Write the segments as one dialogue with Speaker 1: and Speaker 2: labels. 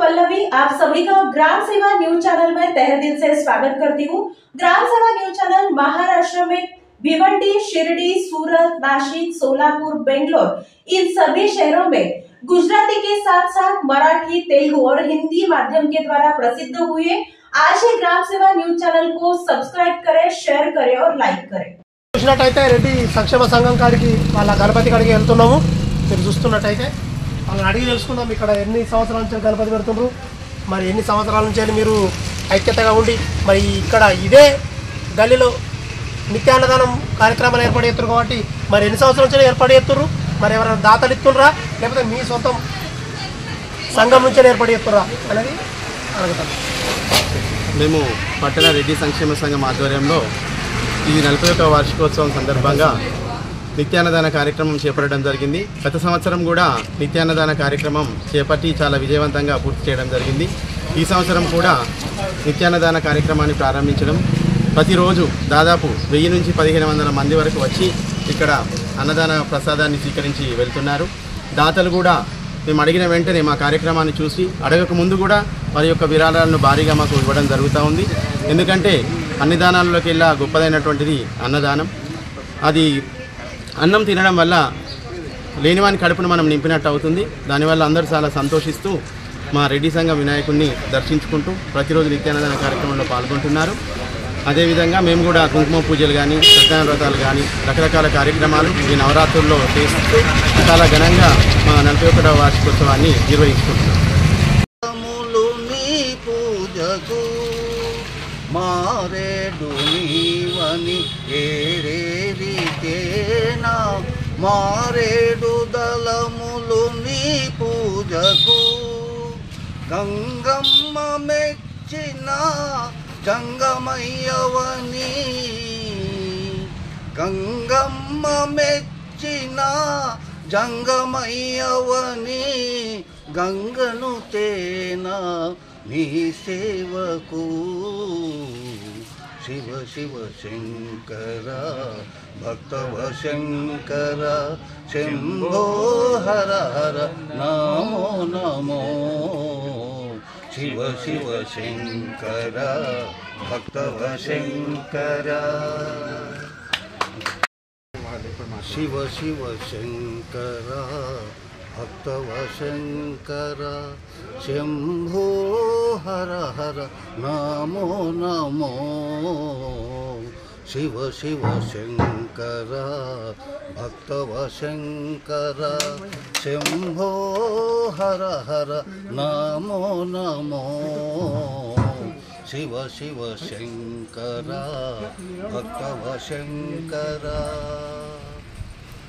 Speaker 1: पल्लवी, आप सभी का ग्राम सेवा न्यूज चैनल में तहे दिल से स्वागत करती हूँ। ग्राम सेवा न्यूज चैनल महाराष्ट्र में भिवंडी, शिरडी, सूरत, नासिक, सोलापुर, बेंगलोर इन सभी शहरों में गुजराती के साथ साथ मराठी, तेलुगु और हिंदी माध्यम के द्वारा प्रसिद्ध हुए। आज ही ग्राम सेवा न्यूज चैनल को सब्सक्राइब करें, शेयर करें और लाइक करें।
Speaker 2: చూసినట్టయితే రెడ్డి సంక్షేమ సంఘం కాడికి వాళ్ళ గణపతి కాడికి వెళ్తున్నాము. మీరు చూస్తున్నట్టయితే వాళ్ళని అడిగి తెలుసుకుందాం ఇక్కడ ఎన్ని సంవత్సరాల నుంచి గణపతి పెడుతున్నారు, మరి ఎన్ని సంవత్సరాల నుంచి మీరు ఐక్యతగా ఉండి మరి ఇక్కడ ఇదే గల్లీలో నిత్యాన్నదానం కార్యక్రమాలు ఏర్పాటు చేస్తారు కాబట్టి మరి ఎన్ని సంవత్సరాల నుంచి ఏర్పాటు చేస్తున్నారు, మరి ఎవరైనా దాతలు ఇస్తున్నారా లేకపోతే మీ సొంతం సంఘం నుంచి ఏర్పాటు చేస్తున్నారా అనేది అడుగుతాం.
Speaker 3: మేము పట్టణ రెడ్డి సంక్షేమ సంఘం ఆధ్వర్యంలో ఈ 41వ వార్షికోత్సవం సందర్భంగా నిత్యాన్నదాన కార్యక్రమం చేపట్టడం జరిగింది. గత సంవత్సరం కూడా నిత్యాన్నదాన కార్యక్రమం చేపట్టి చాలా విజయవంతంగా పూర్తి చేయడం జరిగింది. ఈ సంవత్సరం కూడా నిత్యాన్నదాన కార్యక్రమాన్ని ప్రారంభించడం, ప్రతిరోజు దాదాపు 1000 నుంచి 1500 మంది వరకు వచ్చి ఇక్కడ అన్నదాన ప్రసాదాన్ని స్వీకరించి వెళ్తున్నారు. దాతలు కూడా మేము అడిగిన వెంటనే మా కార్యక్రమాన్ని చూసి అడగక ముందు కూడా వారి యొక్క విరాళాలను భారీగా మాకు ఇవ్వడం జరుగుతూ ఉంది. ఎందుకంటే అన్ని దానాల్లోకి వెళ్ళా గొప్పదైనటువంటిది అన్నదానం. అది అన్నం తినడం వల్ల లేనివాని కడుపును మనం నింపినట్టు అవుతుంది. దానివల్ల అందరూ చాలా సంతోషిస్తూ మా రెడ్డి సంఘం వినాయకుడిని దర్శించుకుంటూ ప్రతిరోజు నిత్యాన్నదాన కార్యక్రమంలో పాల్గొంటున్నారు. అదేవిధంగా మేము కూడా కుంకుమ పూజలు కానీ, సత్యనారాయణ వ్రతాలు కానీ రకరకాల కార్యక్రమాలు ఈ నవరాత్రుల్లో చేస్తూ చాలా ఘనంగా మా 41వ వార్షికోత్సవాన్ని నిర్వహించుకుంటున్నాం.
Speaker 4: మారేడు నీవని ఏరేరితేనా మారేడు దళములు నీ పూజకు గంగమ్మ మెచ్చిన జంగమయ్యవని గంగమ్మ మెచ్చిన జంగమయ్యవని గంగను తేనా నీ సేవకు శివ శివ శంకర భక్తవ శంకర శంభో హర హర నమో నమో శివ శివ శంకర భక్తవ శంకర శివ శివ శంకర భక్తవ శంకర శంభో హర హర నమో నమో శివ శివ శంకర భక్తవ శంకర శంభో హర హర నమో నమో శివ శివ శంకర భక్తవ శంకర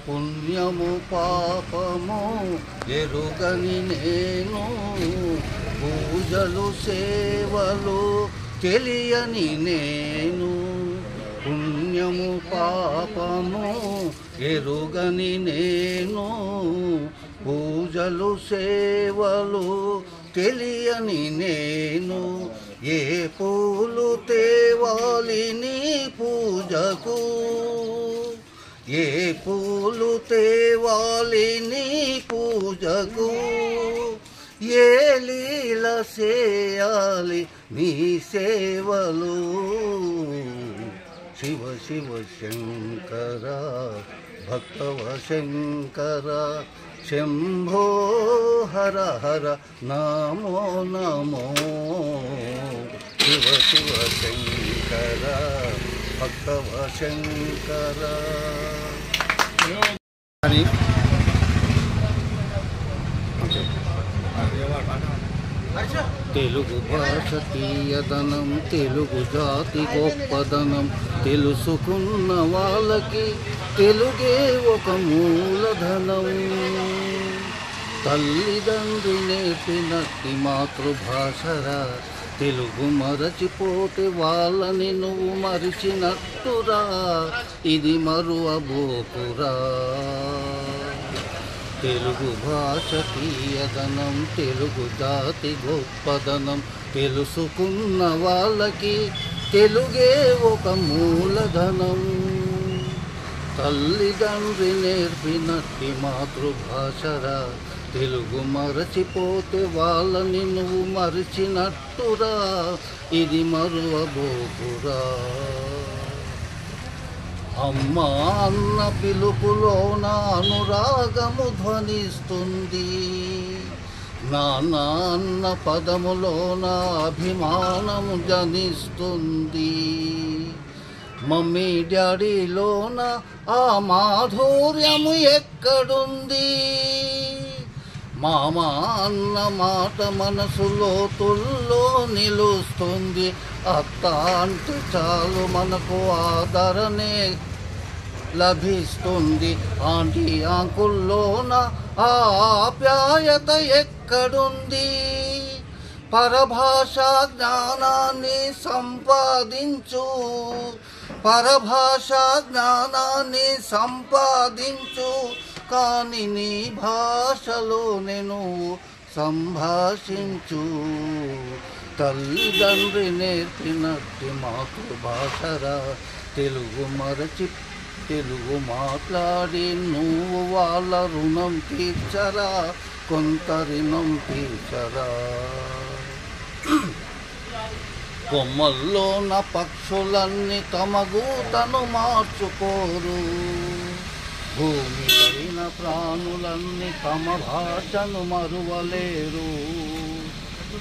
Speaker 4: పుణ్యము పాపము ఎరుగని నేను పూజలు సేవలు తెలియని నేను పుణ్యము పాపము ఎరుగని నేను పూజలు సేవలు తెలియని నేను ఏ పూలు తేవాలి నీ పూజకు ఏ పూలు తేవాలి నీ పూజకు ఏ లీల చేయాలి నీ సేవలు శివ శివ శంకర భక్తవ శంకర శంభో హర హర నమో నమో శివ శివ శంకర భక్తవ శంకర. తెలుగు భాష తీయదనం, తెలుగు జాతి గొప్పదనం, తెలుసుకున్న వాళ్ళకి తెలుగే ఒక మూలధనం. తల్లిదండ్రి నేర్పినట్టి మాతృభాషరా, తెలుగు మరచిపోతే వాళ్ళని నువ్వు మరిచినట్టురా, ఇది మరువబోకురా. తెలుగు భాష తీయదనం, తెలుగు జాతి గొప్పదనం, తెలుసుకున్న వాళ్ళకి తెలుగే ఒక మూలధనం. తల్లిదండ్రి నేర్పినట్టి మాతృభాషరా, తెలుగు మరచిపోతే వాళ్ళని నువ్వు మరిచినట్టురా, ఇది మరువబోకురా. అమ్మ అన్న పిలుపులోన అనురాగము ధ్వనిస్తుంది, నాన్న అన్న పదములోన అభిమానము జనిస్తుంది. మమ్మీ డాడీలోన ఆ మాధుర్యము ఎక్కడుంది? మామ అన్న మాట మనసులో తుల్లో నిలుస్తుంది. అత్త అంటే చాలు మనకు ఆదరణే లభిస్తుంది. ఆంటీ అంకుల్లోన ఆ ఆప్యాయత ఎక్కడుంది? పరభాషా జ్ఞానాన్ని సంపాదించు, పరభాషా జ్ఞానాన్ని సంపాదించు, కానీ నీ భాషలో నేను సంభాషించు. తల్లిదండ్రి నేర్పినట్టి మాతృభాషరా, తెలుగు మరచి తెలుగు మాట్లాడి నువ్వు వాళ్ళ రుణం తీర్చరా, కొంత రుణం తీర్చరా. కొమ్మల్లోన పక్షులన్నీ తమ గూతను మార్చుకోరు, భూమి పైన ప్రాణులన్నీ తమ భాషను మరువలేరు.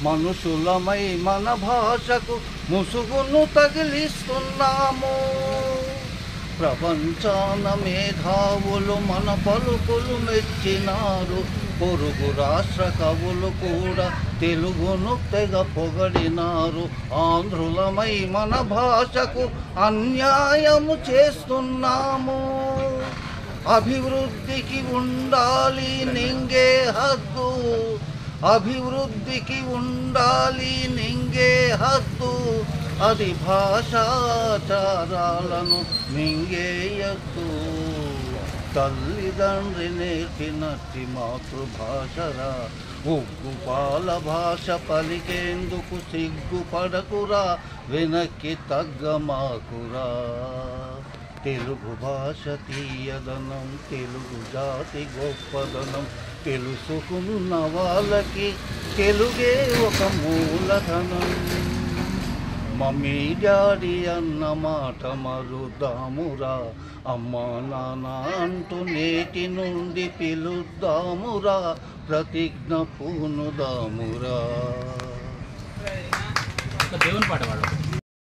Speaker 4: మనుషులమై మన భాషకు ముసుగును తగిలిస్తున్నాము. ప్రపంచాన మేధావులు మన పలుకులు మెచ్చినారు, పొరుగు రాష్ట్ర కవులు కూడా తెలుగును తెగ పొగడినారు. ఆంధ్రులమై మన భాషకు అన్యాయము చేస్తున్నాము. అభివృద్ధికి ఉండాలి నింగే హద్దు, అభివృద్ధికి ఉండాలి నింగే హద్దు, అది భాషాచారాలను మింగేయద్దు. తల్లిదండ్రి నేర్పినట్టి మాతృభాషరా, ఉగ్గు పాల భాష పలికేందుకు సిగ్గుపడకురా, వెనక్కి తగ్గమాకురా. తెలుగు భాష తీయదనం, తెలుగు జాతి గొప్పదనం, తెలుసుకున్న వాళ్ళకి తెలుగే ఒక మూలధనం. మమ్మీ డాడీ అన్న మాట మరుద్దామురా, అమ్మా నాన్న అంటూ నేటి నుండి పిలుద్దామురా, ప్రతిజ్ఞ పూనుదామురా.
Speaker 5: దేవుని పాట పాడు.